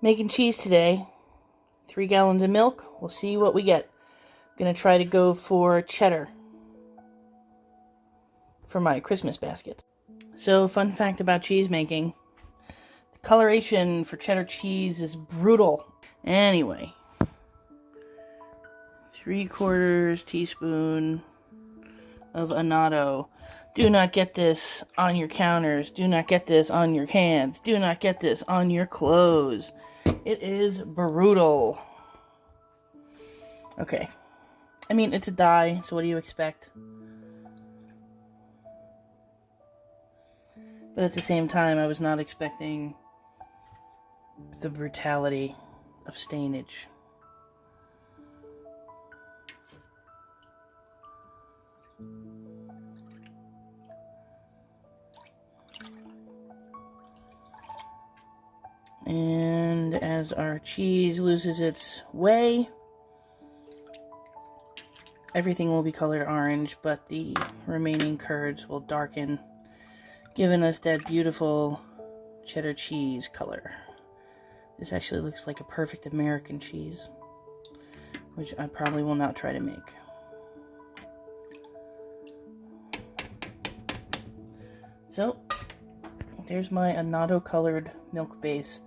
Making cheese today. 3 gallons of milk. We'll see what we get. I'm going to try to go for cheddar for my Christmas basket. So, fun fact about cheese making. The coloration for cheddar cheese is brutal. Anyway. 3/4 teaspoon of annatto. Do not get this on your counters. Do not get this on your hands. Do not get this on your clothes. It is brutal. Okay. I mean, it's a dye, so what do you expect? But at the same time, I was not expecting the brutality of stainage. And as our cheese loses its way, everything will be colored orange, but the remaining curds will darken, giving us that beautiful cheddar cheese color. This actually looks like a perfect American cheese, which I probably will not try to make. So, there's my annatto colored milk base.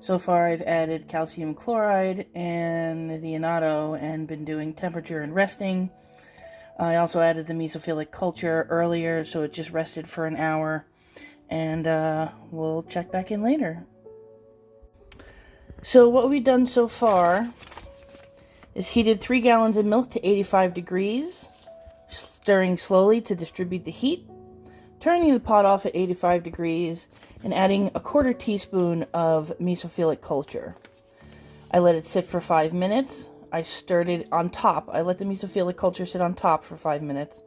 So far I've added calcium chloride and the annatto and been doing temperature and resting. I also added the mesophilic culture earlier, so it just rested for an hour. And we'll check back in later. So what we've done so far is heated 3 gallons of milk to 85 degrees, stirring slowly to distribute the heat, turning the pot off at 85 degrees, and adding 1/4 teaspoon of mesophilic culture. I let it sit for 5 minutes. I stirred it on top. I let the mesophilic culture sit on top for 5 minutes.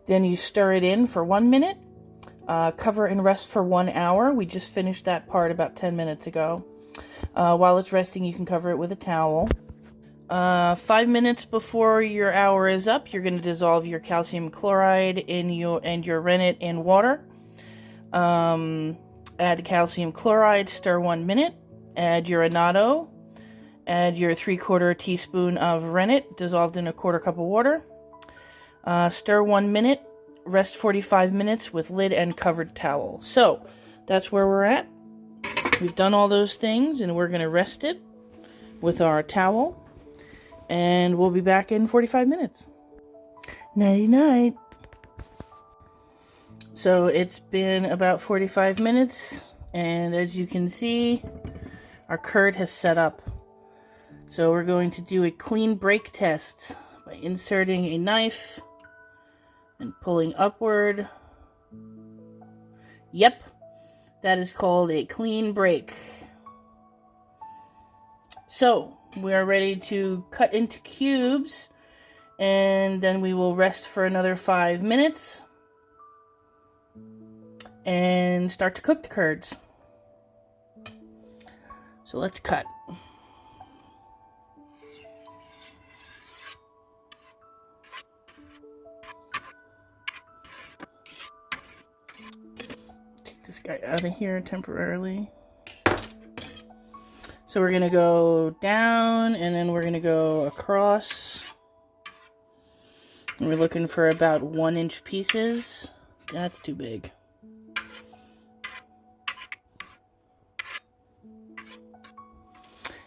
Then you stir it in for 1 minute. Cover and rest for 1 hour. We just finished that part about 10 minutes ago. While it's resting, you can cover it with a towel. 5 minutes before your hour is up, you're going to dissolve your calcium chloride and your rennet in water. Add calcium chloride, stir 1 minute, add your annatto, add your 3/4 teaspoon of rennet dissolved in 1/4 cup of water. Stir 1 minute, rest 45 minutes with lid and covered towel. So, that's where we're at. We've done all those things, and we're going to rest it with our towel. And we'll be back in 45 minutes. Nighty-night. So it's been about 45 minutes, and as you can see, our curd has set up. So we're going to do a clean break test by inserting a knife and pulling upward. Yep, that is called a clean break. So we are ready to cut into cubes, and then we will rest for another 5 minutes and start to cook the curds. So let's cut. Take this guy out of here temporarily. So we're going to go down, and then we're going to go across. And we're looking for about 1-inch pieces. That's too big.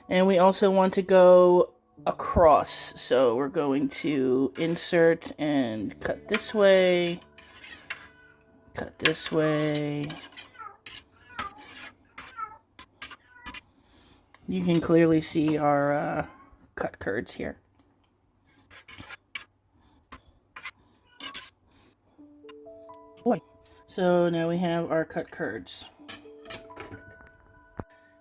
And we also want to go across. So we're going to insert and cut this way. Cut this way. You can clearly see our cut curds here. Boy. So now we have our cut curds.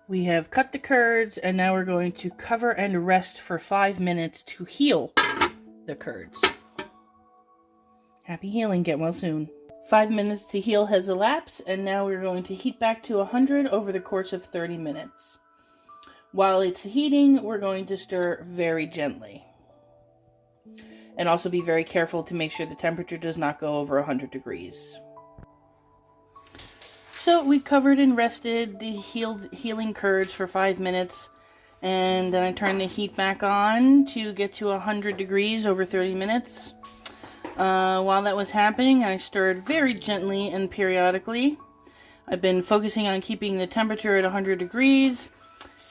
We have cut the curds, and now we're going to cover and rest for 5 minutes to heal the curds. Happy healing, get well soon. 5 minutes to heal has elapsed, and now we're going to heat back to 100 over the course of 30 minutes. While it's heating, we're going to stir very gently. And also be very careful to make sure the temperature does not go over 100 degrees. So we covered and rested the healing curds for 5 minutes, and then I turned the heat back on to get to 100 degrees over 30 minutes. While that was happening, I stirred very gently and periodically. I've been focusing on keeping the temperature at 100 degrees,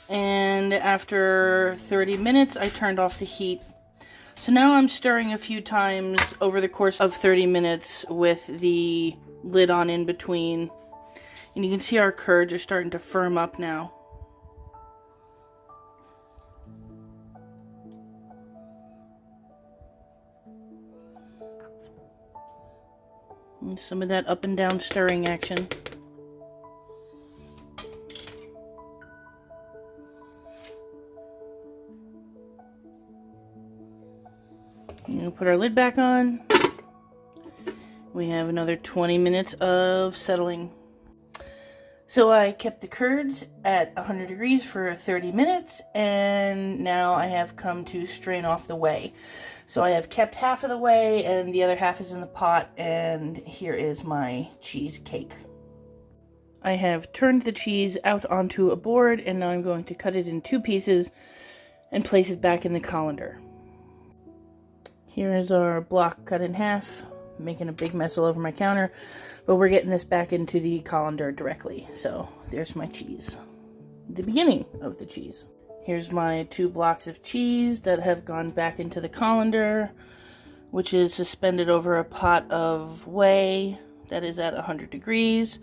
and after 30 minutes, I turned off the heat. So now I'm stirring a few times over the course of 30 minutes with the lid on in between. And you can see our curds are starting to firm up now. And some of that up and down stirring action. We'll put our lid back on. We have another 20 minutes of settling. So I kept the curds at 100 degrees for 30 minutes, and now I have come to strain off the whey. So I have kept half of the whey, and the other half is in the pot, and here is my cheesecake. I have turned the cheese out onto a board, and now I'm going to cut it in 2 pieces and place it back in the colander. Here is our block cut in half, making a big mess all over my counter, but we're getting this back into the colander directly. So there's my cheese, the beginning of the cheese. Here's my 2 blocks of cheese that have gone back into the colander, which is suspended over a pot of whey that is at 100 degrees.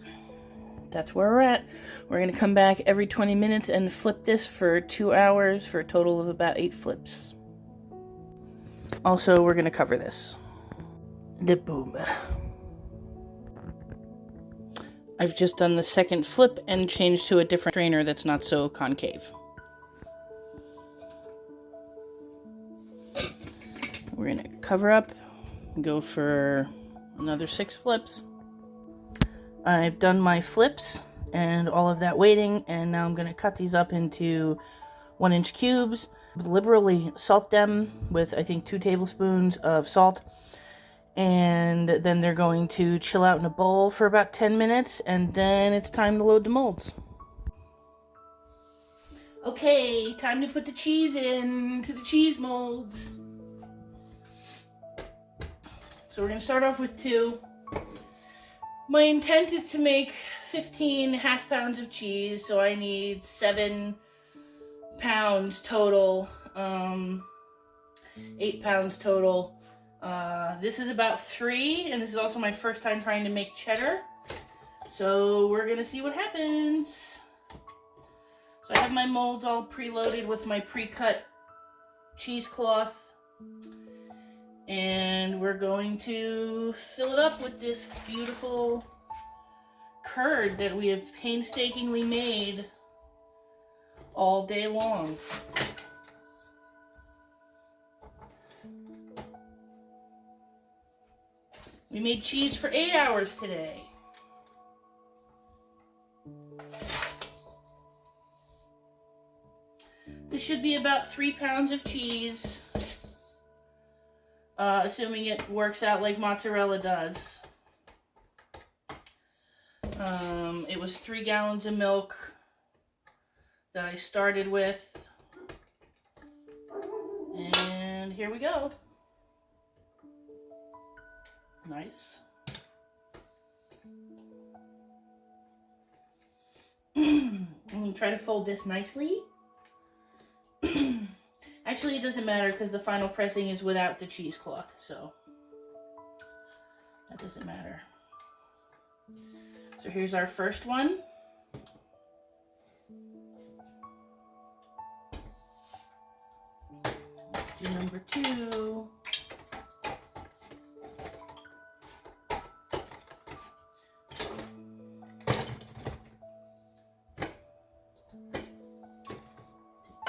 That's where we're at. We're going to come back every 20 minutes and flip this for 2 hours for a total of about 8 flips. Also, we're going to cover this. Boom. I've just done the second flip and changed to a different strainer that's not so concave. We're going to cover up and go for another 6 flips. I've done my flips and all of that waiting, and now I'm going to cut these up into 1-inch cubes. Liberally salt them with, I think, 2 tablespoons of salt, and then they're going to chill out in a bowl for about 10 minutes, and then it's time to load the molds. Okay, time to put the cheese into the cheese molds. So we're going to start off with 2. My intent is to make 15 half pounds of cheese, so I need 7 pounds total, 8 pounds total. This is about 3, and this is also my first time trying to make cheddar, so we're gonna see what happens. So I have my molds all preloaded with my pre-cut cheesecloth, and we're going to fill it up with this beautiful curd that we have painstakingly made all day long. We made cheese for 8 hours today. This should be about 3 pounds of cheese, assuming it works out like mozzarella does. It was 3 gallons of milk that I started with, and here we go. Nice. I'm going to try to fold this nicely. Actually, it doesn't matter because the final pressing is without the cheesecloth, so that doesn't matter. So here's our first one. Let's do number 2.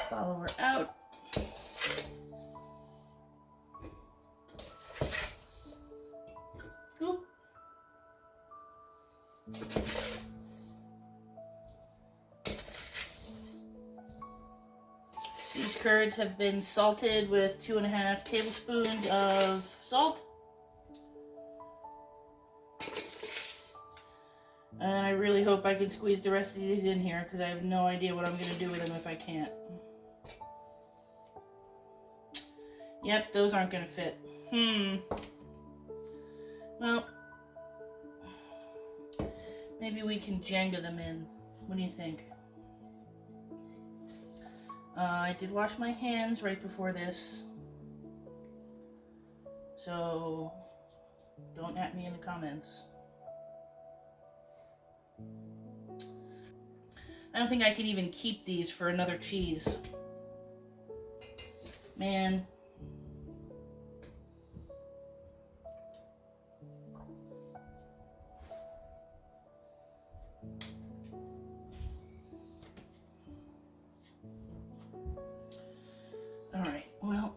Follower out. Oop. These curds have been salted with 2.5 tablespoons of salt. And I really hope I can squeeze the rest of these in here, because I have no idea what I'm going to do with them if I can't. Yep, those aren't going to fit. Well, maybe we can Jenga them in. What do you think? I did wash my hands right before this, so don't at me in the comments. I don't think I can even keep these for another cheese. Man. Alright, well,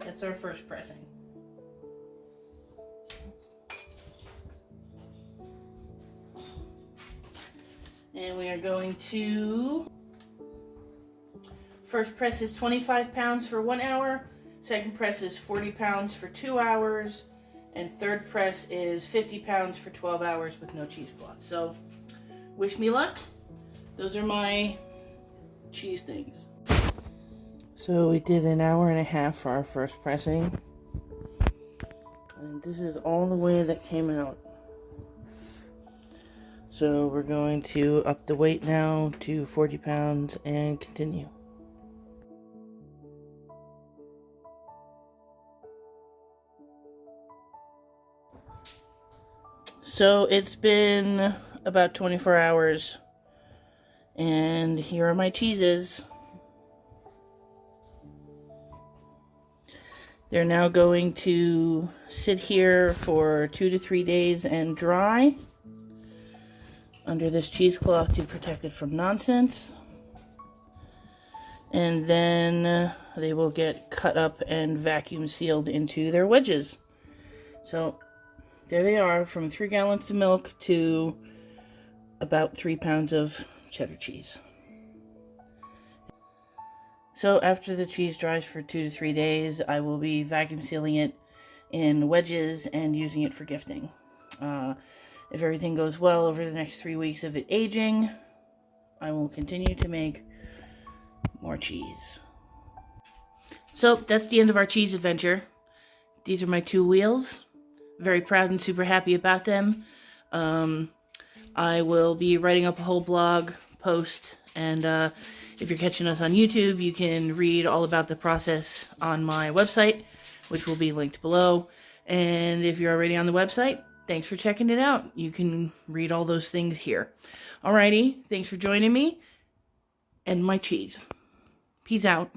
that's our first pressing. And we are going to, first press is 25 pounds for 1 hour, second press is 40 pounds for 2 hours, and third press is 50 pounds for 12 hours with no cheesecloth. So, wish me luck. Those are my cheese things. So we did an hour and a half for our first pressing. And this is all the way that came out. So we're going to up the weight now to 40 pounds and continue. So it's been about 24 hours. And here are my cheeses. They're now going to sit here for 2 to 3 days and dry under this cheesecloth to protect it from nonsense. And then they will get cut up and vacuum sealed into their wedges. So there they are, from 3 gallons of milk to about 3 pounds of cheddar cheese. So after the cheese dries for 2 to 3 days, I will be vacuum sealing it in wedges and using it for gifting. If everything goes well over the next 3 weeks of it aging, I will continue to make more cheese. So that's the end of our cheese adventure. These are my 2 wheels. Very proud and super happy about them. I will be writing up a whole blog post, and if you're catching us on YouTube, you can read all about the process on my website, which will be linked below. And if you're already on the website, thanks for checking it out. You can read all those things here. Alrighty, thanks for joining me and my cheese. Peace out.